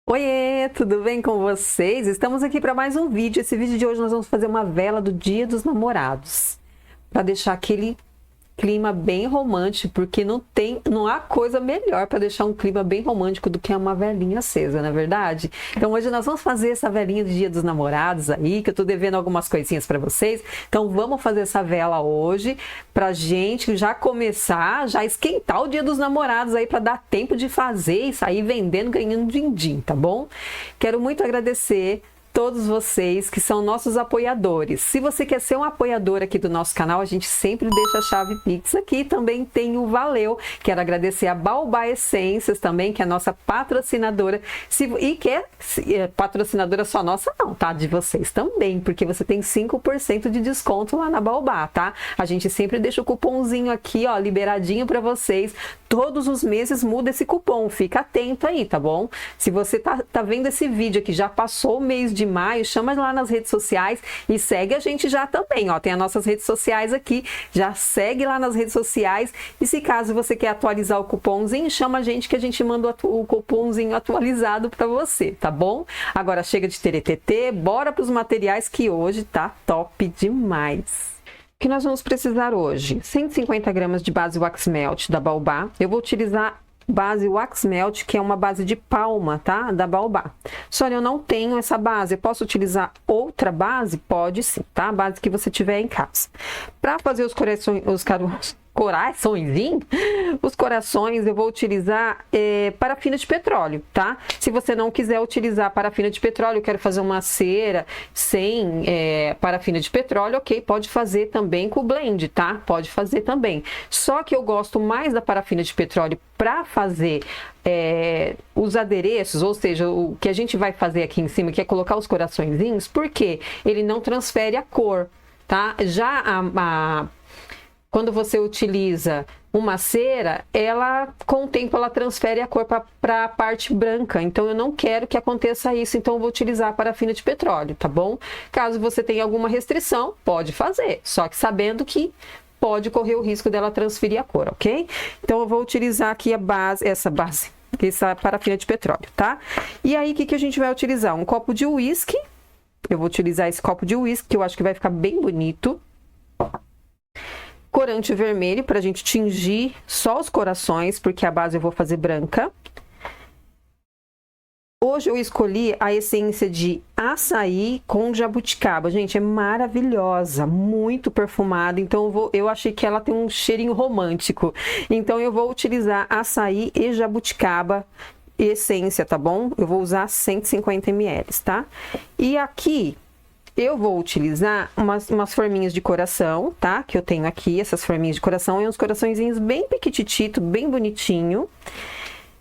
Oiê, tudo bem com vocês? Estamos aqui para mais um vídeo. Esse vídeo de hoje nós vamos fazer uma vela do Dia dos Namorados, para deixar aquele clima bem romântico, porque não há coisa melhor para deixar um clima bem romântico do que uma velinha acesa, não é verdade? Então hoje nós vamos fazer essa velinha do Dia dos Namorados aí, que eu tô devendo algumas coisinhas para vocês. Então vamos fazer essa vela hoje pra gente já começar, já esquentar o Dia dos Namorados aí, para dar tempo de fazer e sair vendendo, ganhando din-din, tá bom? Quero muito agradecer todos vocês que são nossos apoiadores. Se você quer ser um apoiador aqui do nosso canal, a gente sempre deixa a chave Pix aqui. Também tem o Valeu. Quero agradecer a Baobá Essências também, que é a nossa patrocinadora. E que é patrocinadora só nossa não, tá? De vocês também, porque você tem 5% de desconto lá na Baobá, tá? A gente sempre deixa o cupomzinho aqui, ó, liberadinho para vocês. Todos os meses muda esse cupom, fica atento aí, tá bom? Se você tá vendo esse vídeo aqui, já passou o mês de maio, chama lá nas redes sociais e segue a gente já também, ó, tem as nossas redes sociais aqui, já segue lá nas redes sociais. E se caso você quer atualizar o cupomzinho, chama a gente que a gente manda o cupomzinho atualizado para você, tá bom? Agora chega de teretetê, bora para os materiais que hoje tá top demais. O que nós vamos precisar hoje? 150 gramas de base Wax Melt da Baobá. Eu vou utilizar base Wax Melt, que é uma base de palma, tá? Da Baobá. Só eu não tenho essa base. Eu posso utilizar outra base? Pode sim, tá? A base que você tiver em casa. Para fazer os corações eu vou utilizar parafina de petróleo, tá? Se você não quiser utilizar parafina de petróleo, eu quero fazer uma cera sem parafina de petróleo, ok, pode fazer também com o blend, tá? Pode fazer também. Só que eu gosto mais da parafina de petróleo para fazer os adereços, ou seja, o que a gente vai fazer aqui em cima, que é colocar os coraçõezinhos, porque ele não transfere a cor, tá? Já quando você utiliza uma cera, com o tempo ela transfere a cor para a parte branca. Então eu não quero que aconteça isso, então eu vou utilizar a parafina de petróleo, tá bom? Caso você tenha alguma restrição, pode fazer, só que sabendo que pode correr o risco dela transferir a cor, ok? Então eu vou utilizar aqui essa parafina de petróleo, tá? E aí o que a gente vai utilizar? Um copo de uísque. Eu vou utilizar esse copo de uísque, que eu acho que vai ficar bem bonito. Corante vermelho para a gente tingir só os corações, porque a base eu vou fazer branca. Hoje eu escolhi a essência de açaí com jabuticaba. Gente, é maravilhosa, muito perfumada. Então eu achei que ela tem um cheirinho romântico. Então eu vou utilizar açaí e jabuticaba essência, tá bom? Eu vou usar 150 ml, tá? E aqui eu vou utilizar umas forminhas de coração, tá? Que eu tenho aqui, essas forminhas de coração, e uns coraçõezinhos bem pequititito, bem bonitinho.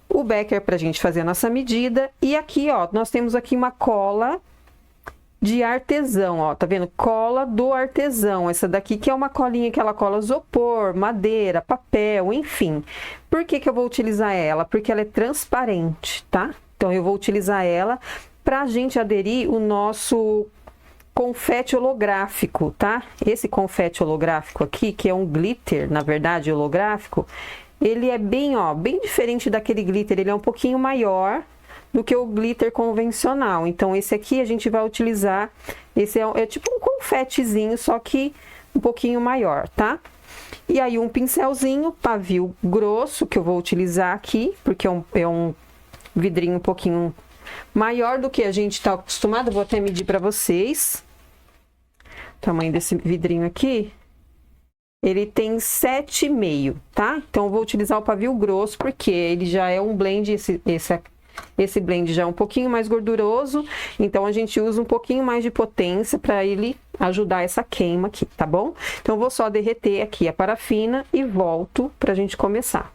O becker pra gente fazer a nossa medida. E aqui, ó, nós temos aqui uma cola de artesão, ó, tá vendo? Cola do artesão. Essa daqui que é uma colinha que ela cola isopor, madeira, papel, enfim. Por que eu vou utilizar ela? Porque ela é transparente, tá? Então eu vou utilizar ela pra gente aderir o nosso confete holográfico, tá? Esse confete holográfico aqui, que é um glitter, na verdade, holográfico, ele é bem diferente daquele glitter, ele é um pouquinho maior do que o glitter convencional. Então, esse aqui a gente vai utilizar, esse é tipo um confetezinho, só que um pouquinho maior, tá? E aí, um pincelzinho, pavio grosso, que eu vou utilizar aqui, porque é um vidrinho um pouquinho maior do que a gente tá acostumado. Vou até medir para vocês. O tamanho desse vidrinho aqui, ele tem 7,5, tá? Então eu vou utilizar o pavio grosso, porque ele já é um blend, esse blend já é um pouquinho mais gorduroso, então a gente usa um pouquinho mais de potência para ele ajudar essa queima aqui, tá bom? Então eu vou só derreter aqui a parafina e volto pra gente começar.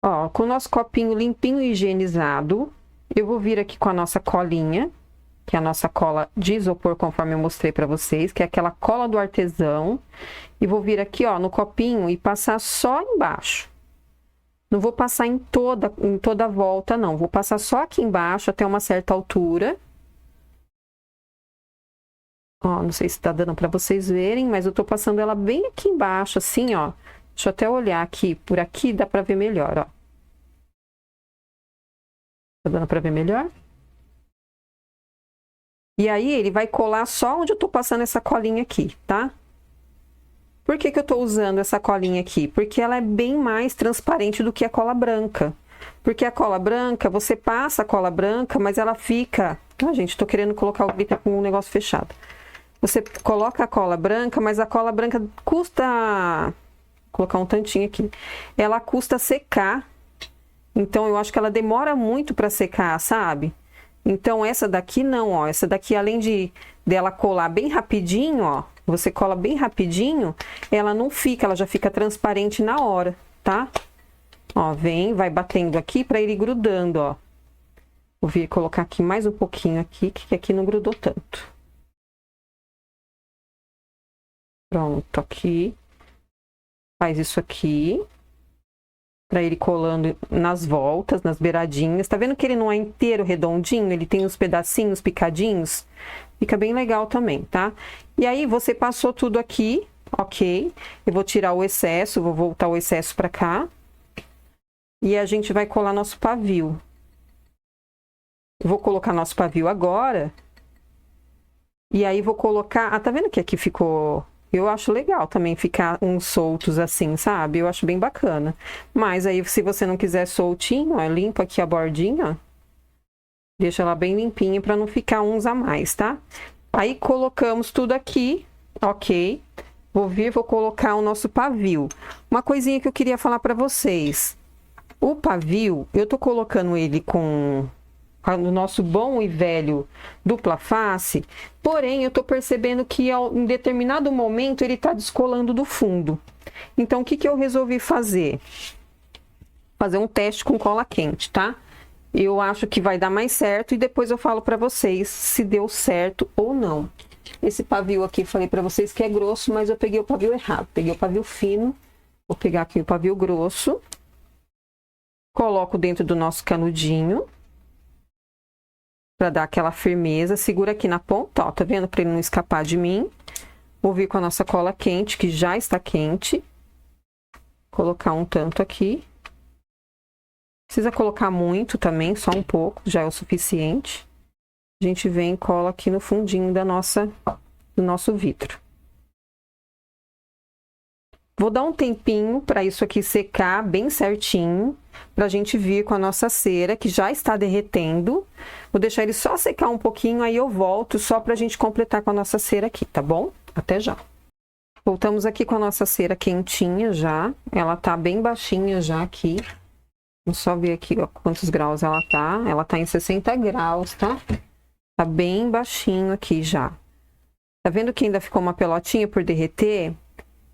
Ó, com o nosso copinho limpinho e higienizado, eu vou vir aqui com a nossa colinha que é a nossa cola de isopor, conforme eu mostrei pra vocês, que é aquela cola do artesão. E vou vir aqui, ó, no copinho e passar só embaixo. Não vou passar em toda a volta, não. Vou passar só aqui embaixo, até uma certa altura. Ó, não sei se tá dando pra vocês verem, mas eu tô passando ela bem aqui embaixo, assim, ó. Deixa eu até olhar aqui. Por aqui dá pra ver melhor, ó. Tá dando pra ver melhor? E aí, ele vai colar só onde eu tô passando essa colinha aqui, tá? Por que que eu tô usando essa colinha aqui? Porque ela é bem mais transparente do que a cola branca. Porque a cola branca, você passa a cola branca, mas ela fica... Ah, gente, tô querendo colocar o glitter com um negócio fechado. Você coloca a cola branca, mas a cola branca custa... Vou colocar um tantinho aqui. Ela custa secar. Então, eu acho que ela demora muito para secar, sabe? Então, essa daqui não, ó. Essa daqui, além dela colar bem rapidinho, ó. Você cola bem rapidinho, ela não fica, ela já fica transparente na hora, tá? Ó, vem, vai batendo aqui para ir grudando, ó. Vou vir colocar aqui mais um pouquinho aqui, que aqui não grudou tanto. Pronto, aqui. Faz isso aqui. Pra ele colando nas voltas, nas beiradinhas. Tá vendo que ele não é inteiro redondinho? Ele tem uns pedacinhos picadinhos. Fica bem legal também, tá? E aí, você passou tudo aqui, ok. Eu vou tirar o excesso, vou voltar o excesso pra cá. E a gente vai colar nosso pavio. Eu vou colocar nosso pavio agora. E aí, vou colocar... Ah, tá vendo que aqui ficou... Eu acho legal também ficar uns soltos assim, sabe? Eu acho bem bacana. Mas aí, se você não quiser soltinho, ó, limpa aqui a bordinha, ó. Deixa ela bem limpinha para não ficar uns a mais, tá? Aí, colocamos tudo aqui, ok. Vou colocar o nosso pavio. Uma coisinha que eu queria falar para vocês. O pavio, eu tô colocando ele com... no nosso bom e velho dupla face, porém eu tô percebendo que em determinado momento ele tá descolando do fundo. Então, o que que eu resolvi fazer? Fazer um teste com cola quente, tá? Eu acho que vai dar mais certo e depois eu falo pra vocês se deu certo ou não. Esse pavio aqui, falei pra vocês que é grosso, mas eu peguei o pavio errado. Peguei o pavio fino, vou pegar aqui o pavio grosso. Coloco dentro do nosso canudinho. Pra dar aquela firmeza, segura aqui na ponta, ó, tá vendo? Pra ele não escapar de mim. Vou vir com a nossa cola quente, que já está quente. Colocar um tanto aqui. Precisa colocar muito também, só um pouco, já é o suficiente. A gente vem e cola aqui no fundinho do nosso vidro. Vou dar um tempinho para isso aqui secar bem certinho, pra gente vir com a nossa cera, que já está derretendo. Vou deixar ele só secar um pouquinho, aí eu volto só pra gente completar com a nossa cera aqui, tá bom? Até já. Voltamos aqui com a nossa cera quentinha já. Ela tá bem baixinha já aqui. Vamos só ver aqui, ó, quantos graus ela tá. Ela tá em 60 graus, tá? Tá bem baixinho aqui já. Tá vendo que ainda ficou uma pelotinha por derreter?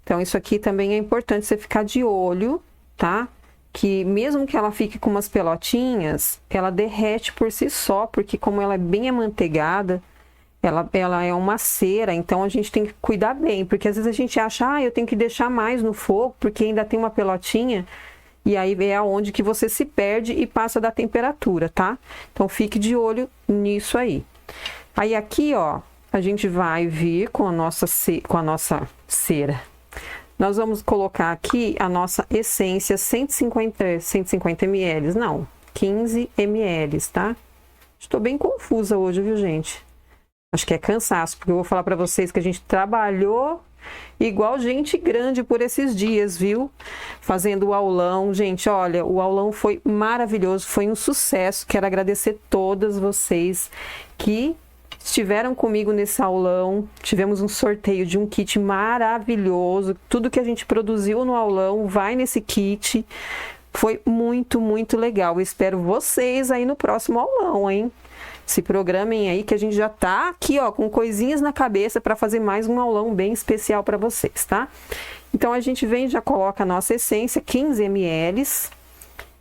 Então, isso aqui também é importante você ficar de olho, tá? Que mesmo que ela fique com umas pelotinhas, ela derrete por si só, porque como ela é bem amanteigada, ela é uma cera, então a gente tem que cuidar bem, porque às vezes a gente acha, ah, eu tenho que deixar mais no fogo, porque ainda tem uma pelotinha, e aí é aonde que você se perde e passa da temperatura, tá? Então, fique de olho nisso aí. Aí aqui, ó, a gente vai vir com a nossa cera. Nós vamos colocar aqui a nossa essência 150 ml, não, 15 ml, tá? Estou bem confusa hoje, viu, gente? Acho que é cansaço, porque eu vou falar pra vocês que a gente trabalhou igual gente grande por esses dias, viu? Fazendo o aulão. Gente, olha, o aulão foi maravilhoso, foi um sucesso. Quero agradecer todas vocês que estiveram comigo nesse aulão. Tivemos um sorteio de um kit maravilhoso. Tudo que a gente produziu no aulão vai nesse kit. Foi muito, muito legal. Eu espero vocês aí no próximo aulão, hein? Se programem aí que a gente já tá aqui, ó, com coisinhas na cabeça para fazer mais um aulão bem especial para vocês, tá? Então, a gente vem e já coloca a nossa essência, 15 ml,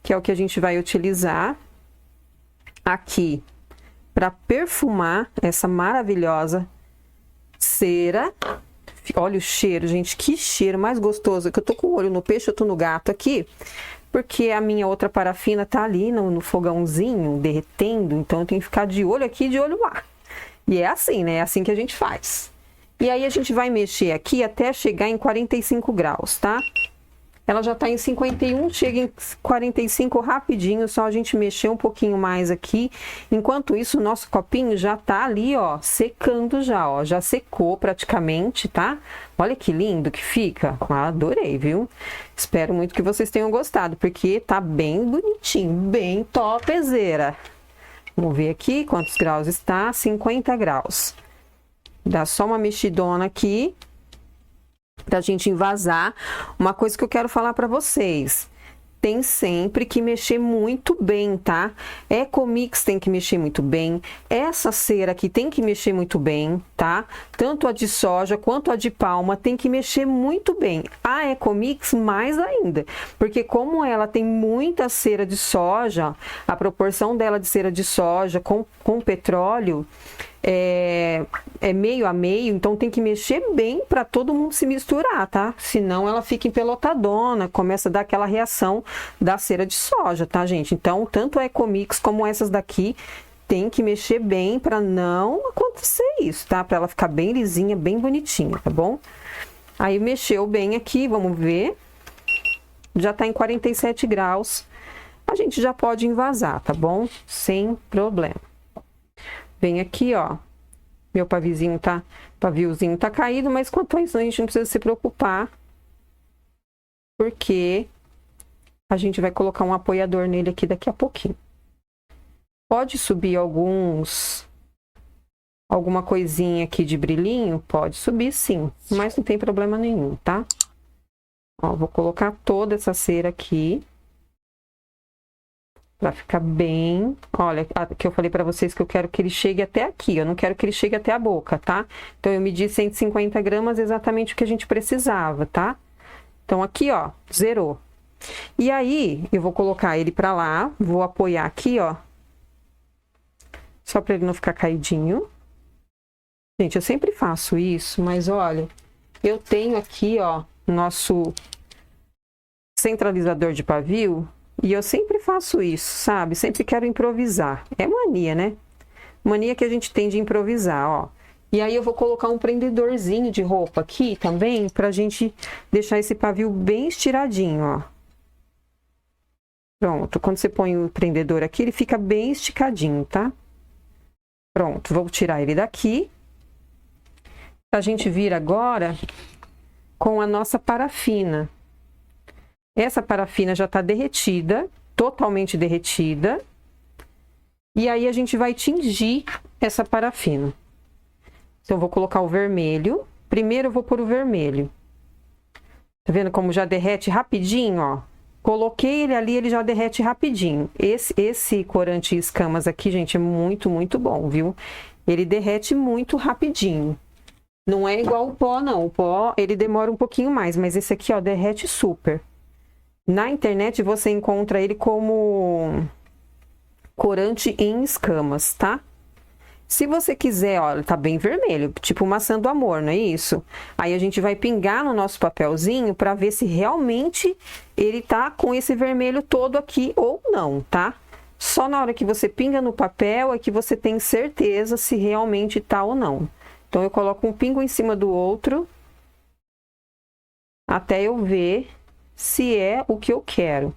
que é o que a gente vai utilizar. Aqui, para perfumar essa maravilhosa cera. Olha o cheiro, gente, que cheiro mais gostoso. Que eu tô com o olho no peixe, eu tô no gato aqui, porque a minha outra parafina tá ali no fogãozinho, derretendo, então eu tenho que ficar de olho aqui e de olho lá. E é assim, né? É assim que a gente faz. E aí a gente vai mexer aqui até chegar em 45 graus, tá? Ela já tá em 51, chega em 45 rapidinho, só a gente mexer um pouquinho mais aqui. Enquanto isso, o nosso copinho já tá ali, ó, secando já, ó. Já secou praticamente, tá? Olha que lindo que fica. Ah, adorei, viu? Espero muito que vocês tenham gostado, porque tá bem bonitinho, bem topzera. Vamos ver aqui quantos graus está. 50 graus. Dá só uma mexidona aqui pra gente envasar. Uma coisa que eu quero falar pra vocês: tem sempre que mexer muito bem, tá? Ecomix tem que mexer muito bem. Essa cera aqui tem que mexer muito bem, tá? Tanto a de soja quanto a de palma tem que mexer muito bem. A Ecomix mais ainda, porque como ela tem muita cera de soja, a proporção dela de cera de soja com petróleo é meio a meio, então tem que mexer bem para todo mundo se misturar, tá? Senão ela fica empelotadona, começa a dar aquela reação da cera de soja, tá, gente? Então, tanto a Ecomix como essas daqui tem que mexer bem para não acontecer isso, tá? Para ela ficar bem lisinha, bem bonitinha, tá bom? Aí mexeu bem aqui, vamos ver. Já tá em 47 graus. A gente já pode envasar, tá bom? Sem problema. Vem aqui, ó, meu paviozinho tá caído, mas quanto a isso a gente não precisa se preocupar, porque a gente vai colocar um apoiador nele aqui daqui a pouquinho. Pode subir alguma coisinha aqui de brilhinho? Pode subir sim, mas não tem problema nenhum, tá? Ó, vou colocar toda essa cera aqui. Pra ficar bem... Olha, que eu falei pra vocês que eu quero que ele chegue até aqui. Eu não quero que ele chegue até a boca, tá? Então, eu medi 150 gramas, exatamente o que a gente precisava, tá? Então, aqui, ó, zerou. E aí, eu vou colocar ele pra lá. Vou apoiar aqui, ó. Só pra ele não ficar caidinho. Gente, eu sempre faço isso, mas olha... Eu tenho aqui, ó, nosso centralizador de pavio... E eu sempre faço isso, sabe? Sempre quero improvisar. É mania, né? Mania que a gente tem de improvisar, ó. E aí eu vou colocar um prendedorzinho de roupa aqui também, pra gente deixar esse pavio bem estiradinho, ó. Pronto, quando você põe o prendedor aqui, ele fica bem esticadinho, tá? Pronto, vou tirar ele daqui. A gente vir agora com a nossa parafina. Essa parafina já tá derretida, totalmente derretida. E aí a gente vai tingir essa parafina. Então eu vou colocar o vermelho. Primeiro eu vou pôr o vermelho. Tá vendo como já derrete rapidinho, ó? Coloquei ele ali, ele já derrete rapidinho. Esse corante escamas aqui, gente, é muito, muito bom, viu? Ele derrete muito rapidinho. Não é igual o pó, não. O pó, ele demora um pouquinho mais, mas esse aqui, ó, derrete super. Na internet você encontra ele como corante em escamas, tá? Se você quiser, ó, ele tá bem vermelho, tipo maçã do amor, não é isso? Aí a gente vai pingar no nosso papelzinho para ver se realmente ele tá com esse vermelho todo aqui ou não, tá? Só na hora que você pinga no papel é que você tem certeza se realmente tá ou não. Então eu coloco um pingo em cima do outro até eu ver se é o que eu quero.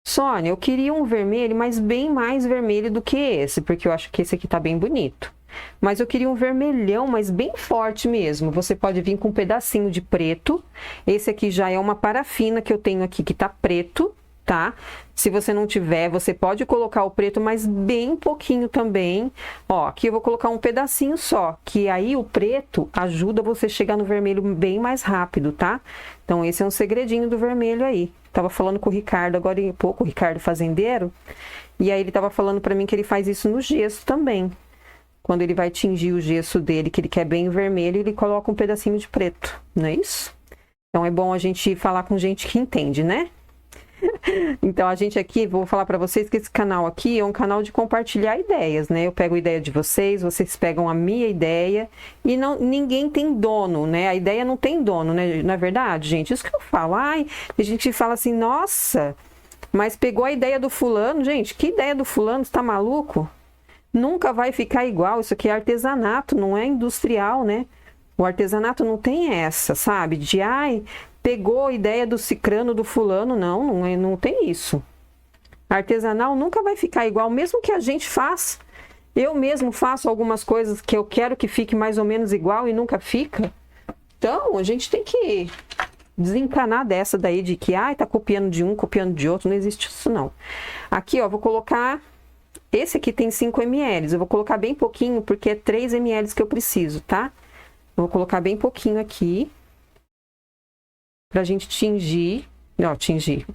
Sônia, eu queria um vermelho, mas bem mais vermelho do que esse, porque eu acho que esse aqui tá bem bonito. Mas eu queria um vermelhão, mas bem forte mesmo. Você pode vir com um pedacinho de preto. Esse aqui já é uma parafina que eu tenho aqui que tá preto, tá? Se você não tiver, você pode colocar o preto, mas bem pouquinho também. Ó, aqui eu vou colocar um pedacinho só, que aí o preto ajuda você a chegar no vermelho bem mais rápido, tá? Então, esse é um segredinho do vermelho aí. Tava falando com o Ricardo agora em pouco, o Ricardo fazendeiro, e aí ele tava falando pra mim que ele faz isso no gesso também. Quando ele vai tingir o gesso dele, que ele quer bem vermelho, ele coloca um pedacinho de preto, não é isso? Então, é bom a gente falar com gente que entende, né? Então, a gente aqui, vou falar para vocês que esse canal aqui é um canal de compartilhar ideias, né? Eu pego a ideia de vocês, vocês pegam a minha ideia e não, ninguém tem dono, né? A ideia não tem dono, né? Na verdade, gente, isso que eu falo. Ai, a gente fala assim, nossa, mas pegou a ideia do fulano. Gente, que ideia do fulano? Você tá maluco? Nunca vai ficar igual. Isso aqui é artesanato, não é industrial, né? O artesanato não tem essa, sabe? De, ai, pegou a ideia do cicrano, do fulano. Não tem isso. Artesanal nunca vai ficar igual, mesmo que a gente faça. Eu mesmo faço algumas coisas que eu quero que fique mais ou menos igual e nunca fica. Então, a gente tem que desencanar dessa daí de que, ai, tá copiando de um, copiando de outro. Não existe isso, não. Aqui, ó, vou colocar... Esse aqui tem 5 ml. Eu vou colocar bem pouquinho, porque é 3 ml que eu preciso, tá? Eu vou colocar bem pouquinho aqui. Pra gente tingir. Não, tingir.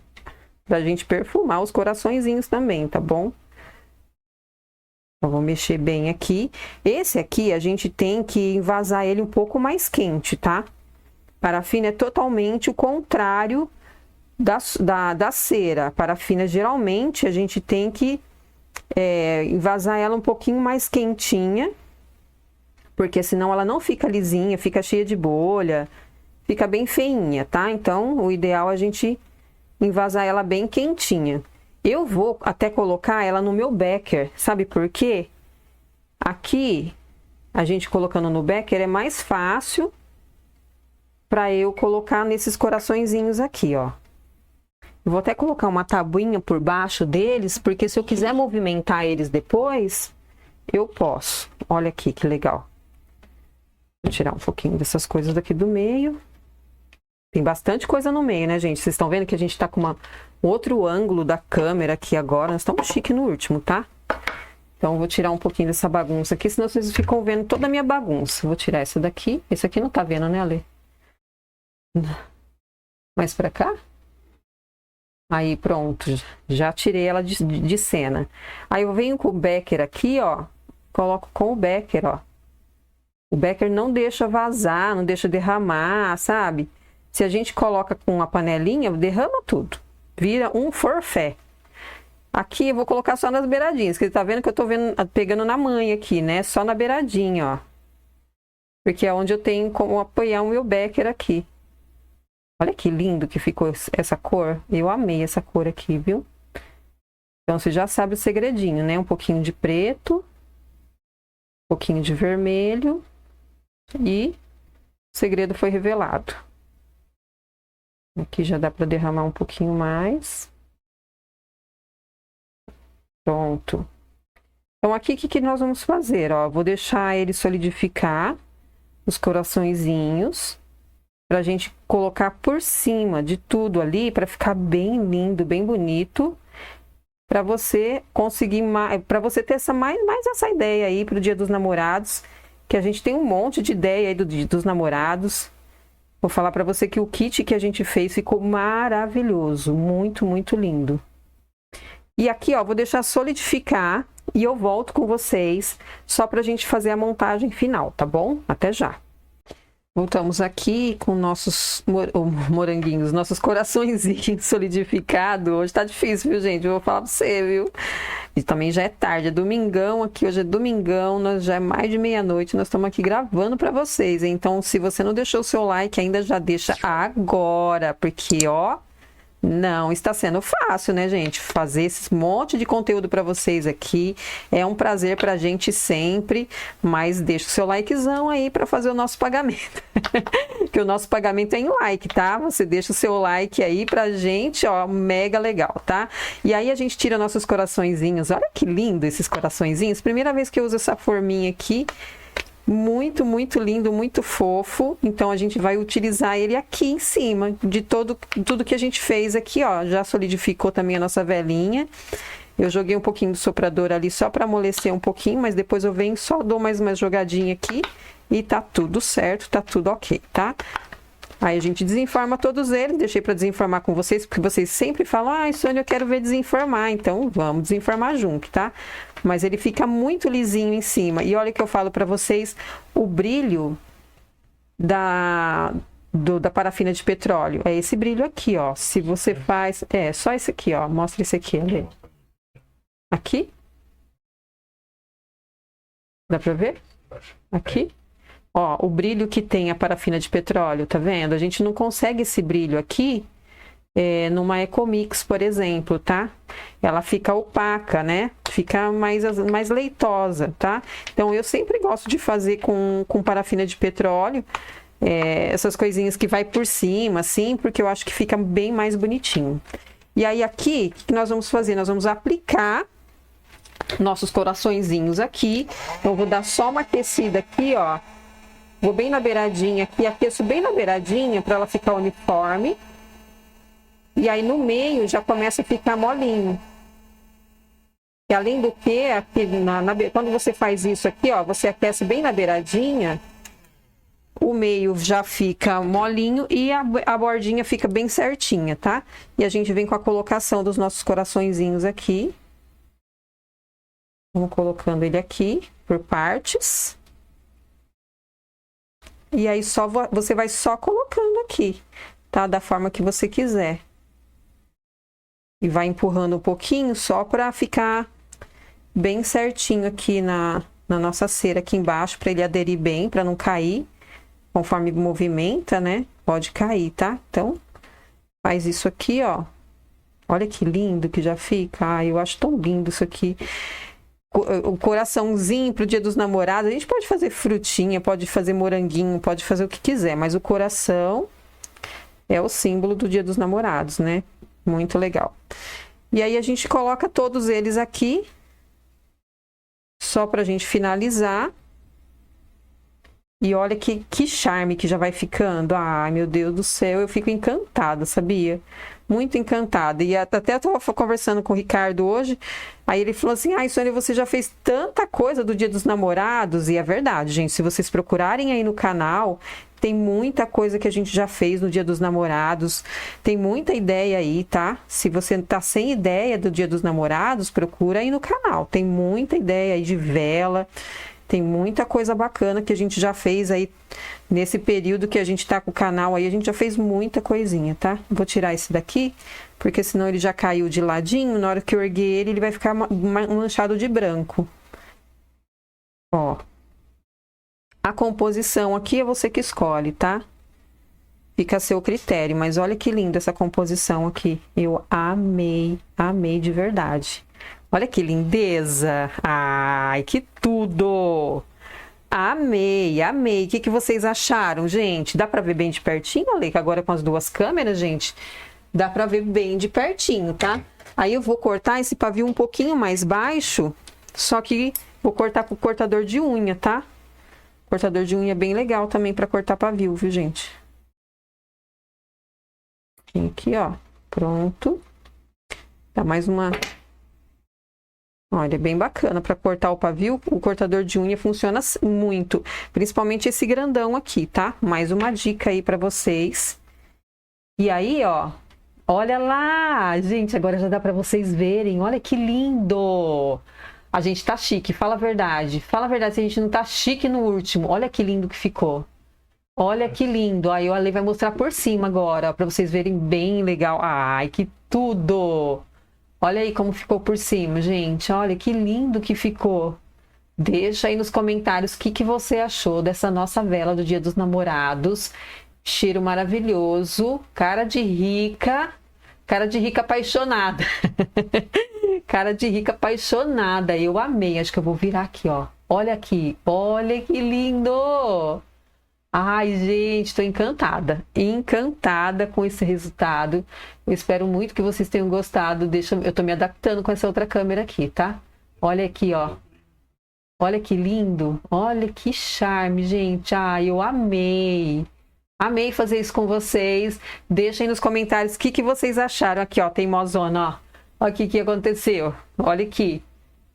Pra gente perfumar os coraçõezinhos também, tá bom? Eu vou mexer bem aqui. Esse aqui, a gente tem que envasar ele um pouco mais quente, tá? Parafina é totalmente o contrário da cera. Parafina, geralmente, a gente tem que envasar ela um pouquinho mais quentinha, porque senão ela não fica lisinha, fica cheia de bolha, fica bem feinha, tá? Então, o ideal é a gente envasar ela bem quentinha. Eu vou até colocar ela no meu becker, sabe por quê? Aqui, a gente colocando no becker é mais fácil para eu colocar nesses coraçõezinhos aqui, ó. Eu vou até colocar uma tabuinha por baixo deles, porque se eu quiser movimentar eles depois, eu posso. Olha aqui, que legal. Vou tirar um pouquinho dessas coisas daqui do meio. Tem bastante coisa no meio, né, gente? Vocês estão vendo que a gente tá com outro ângulo da câmera aqui agora. Nós estamos chique no último, tá? Então, eu vou tirar um pouquinho dessa bagunça aqui, senão vocês ficam vendo toda a minha bagunça. Vou tirar essa daqui. Esse aqui não tá vendo, né, Ale? Mais pra cá? Aí, pronto. Já tirei ela de cena. Aí, eu venho com o becker aqui, ó. Coloco com o becker, ó. O becker não deixa vazar, não deixa derramar, sabe? Se a gente coloca com a panelinha, derrama tudo. Vira um forfé. Aqui eu vou colocar só nas beiradinhas, que você tá vendo que eu tô pegando na manha aqui, né? Só na beiradinha, ó. Porque é onde eu tenho como apoiar o meu becker aqui. Olha que lindo que ficou essa cor. Eu amei essa cor aqui, viu? Então, você já sabe o segredinho, né? Um pouquinho de preto. Um pouquinho de vermelho. E o segredo foi revelado. Aqui já dá para derramar um pouquinho mais. Pronto. Então, aqui, o que nós vamos fazer? Ó, vou deixar ele solidificar, os coraçõezinhos, pra gente colocar por cima de tudo ali, para ficar bem lindo, bem bonito, para você conseguir para você ter mais essa ideia aí pro Dia dos Namorados, que a gente tem um monte de ideia aí do Dia dos Namorados. Vou falar para você que o kit que a gente fez ficou maravilhoso, muito, muito lindo. E aqui, ó, vou deixar solidificar e eu volto com vocês só pra gente fazer a montagem final, tá bom? Até já. Voltamos aqui com nossos moranguinhos, nossos coraçõezinhos solidificados. Hoje tá difícil, viu, gente? Eu vou falar pra você, viu? E também já é tarde, é domingão aqui, hoje é domingão, já é mais de meia-noite, nós estamos aqui gravando pra vocês. Então, se você não deixou o seu like, ainda já deixa agora, porque, ó... Não está sendo fácil, né, gente? Fazer esse monte de conteúdo para vocês aqui é um prazer pra gente sempre, mas deixa o seu likezão aí para fazer o nosso pagamento. Que o nosso pagamento é em like, tá? Você deixa o seu like aí pra gente, ó, mega legal, tá? E aí a gente tira nossos coraçõezinhos. Olha que lindo esses coraçõezinhos. Primeira vez que eu uso essa forminha aqui. Muito, muito lindo, muito fofo. Então, a gente vai utilizar ele aqui em cima de tudo que a gente fez aqui, ó. Já solidificou também a nossa velinha. Eu joguei um pouquinho do soprador ali só para amolecer um pouquinho, mas depois eu venho só dou mais uma jogadinha aqui e tá tudo certo, tá tudo ok, tá? Aí a gente desenforma todos eles, deixei para desenformar com vocês, porque vocês sempre falam, ai, Sônia, eu quero ver desenformar, então vamos desenformar junto, tá? Mas ele fica muito lisinho em cima, e olha que eu falo para vocês, o brilho da parafina de petróleo. É esse brilho aqui, ó. Se você faz... só esse aqui, ó. Mostra esse aqui, ali. Aqui. Dá pra ver? Aqui. Ó, o brilho que tem a parafina de petróleo, tá vendo? A gente não consegue esse brilho aqui numa Ecomix, por exemplo, tá? Ela fica opaca, né? Fica mais leitosa, tá? Então, eu sempre gosto de fazer com parafina de petróleo, essas coisinhas que vai por cima, assim, porque eu acho que fica bem mais bonitinho. E aí, aqui, o que nós vamos fazer? Nós vamos aplicar nossos coraçõezinhos aqui. Então, eu vou dar só uma aquecida aqui, ó. Vou bem na beiradinha aqui, aqueço bem na beiradinha para ela ficar uniforme. E aí no meio já começa a ficar molinho. E além do que, aqui quando você faz isso aqui, ó, você aquece bem na beiradinha, o meio já fica molinho e a bordinha fica bem certinha, tá? E a gente vem com a colocação dos nossos coraçõezinhos aqui. Vamos colocando ele aqui por partes. E aí você vai só colocando aqui, tá? Da forma que você quiser. E vai empurrando um pouquinho só para ficar bem certinho aqui na nossa cera aqui embaixo, para ele aderir bem, para não cair. Conforme movimenta, né? Pode cair, tá? Então, faz isso aqui, ó. Olha que lindo que já fica. Ai, eu acho tão lindo isso aqui. O coraçãozinho pro Dia dos Namorados. A gente pode fazer frutinha, pode fazer moranguinho, pode fazer o que quiser. Mas o coração é o símbolo do Dia dos Namorados, né? Muito legal. E aí a gente coloca todos eles aqui. Só pra gente finalizar. E olha que charme que já vai ficando. Ai, meu Deus do céu, eu fico encantada, sabia? Muito encantada. E até eu tava conversando com o Ricardo hoje, aí ele falou assim, ai, Sônia, você já fez tanta coisa do Dia dos Namorados. E é verdade, gente, se vocês procurarem aí no canal, tem muita coisa que a gente já fez no Dia dos Namorados, tem muita ideia aí, tá? Se você tá sem ideia do Dia dos Namorados, procura aí no canal, tem muita ideia aí de vela. Tem muita coisa bacana que a gente já fez aí, nesse período que a gente tá com o canal aí, a gente já fez muita coisinha, tá? Vou tirar esse daqui, porque senão ele já caiu de ladinho, na hora que eu erguer ele vai ficar manchado de branco. Ó. A composição aqui é você que escolhe, tá? Fica a seu critério, mas olha que linda essa composição aqui. Eu amei, amei de verdade. Olha que lindeza! Ai, que tudo! Amei, amei. O que vocês acharam, gente? Dá pra ver bem de pertinho, Ale? Que agora com as duas câmeras, gente, dá pra ver bem de pertinho, tá? Aí eu vou cortar esse pavio um pouquinho mais baixo, só que vou cortar com o cortador de unha, tá? Cortador de unha é bem legal também pra cortar pavio, viu, gente? Aqui, ó. Pronto. Dá mais uma... Olha, é bem bacana para cortar o pavio, o cortador de unha funciona muito, principalmente esse grandão aqui, tá? Mais uma dica aí para vocês. E aí, ó, olha lá, gente, agora já dá para vocês verem, olha que lindo! A gente tá chique, fala a verdade se a gente não tá chique no último, olha que lindo que ficou. Olha que lindo, aí o Ale vai mostrar por cima agora, para vocês verem bem legal. Ai, que tudo! Olha aí como ficou por cima, gente. Olha que lindo que ficou. Deixa aí nos comentários o que você achou dessa nossa vela do Dia dos Namorados. Cheiro maravilhoso. Cara de rica apaixonada. Cara de rica apaixonada. Eu amei. Acho que eu vou virar aqui, ó. Olha aqui. Olha que lindo. Ai, gente, tô encantada. Encantada com esse resultado. Eu espero muito que vocês tenham gostado. Eu tô me adaptando com essa outra câmera aqui, tá? Olha aqui, ó. Olha que lindo. Olha que charme, gente. Ai, eu amei. Amei fazer isso com vocês. Deixem nos comentários o que vocês acharam. Aqui, ó, teimosona, ó. Olha o que aconteceu. Olha aqui.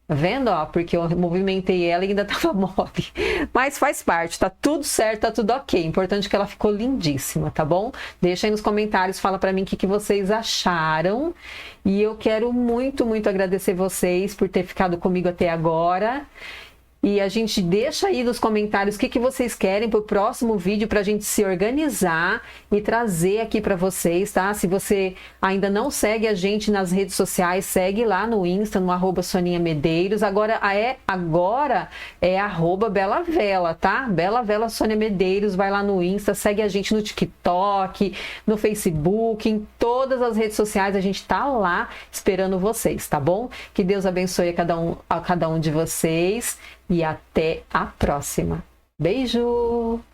Tá vendo, ó? Porque eu movimentei ela e ainda tava mole. Mas faz parte, tá tudo certo, tá tudo ok. Importante que ela ficou lindíssima, tá bom? Deixa aí nos comentários, fala pra mim o que vocês acharam. E eu quero muito, muito agradecer vocês por ter ficado comigo até agora. E a gente deixa aí nos comentários o que vocês querem para o próximo vídeo, para a gente se organizar e trazer aqui para vocês, tá? Se você ainda não segue a gente nas redes sociais, segue lá no Insta, no @SoninhaMedeiros. Agora é @BelaVela, tá? BelaVela Sônia Medeiros. Vai lá no Insta, segue a gente no TikTok, no Facebook, em todas as redes sociais. A gente tá lá esperando vocês, tá bom? Que Deus abençoe a cada um de vocês e até a próxima. Beijo!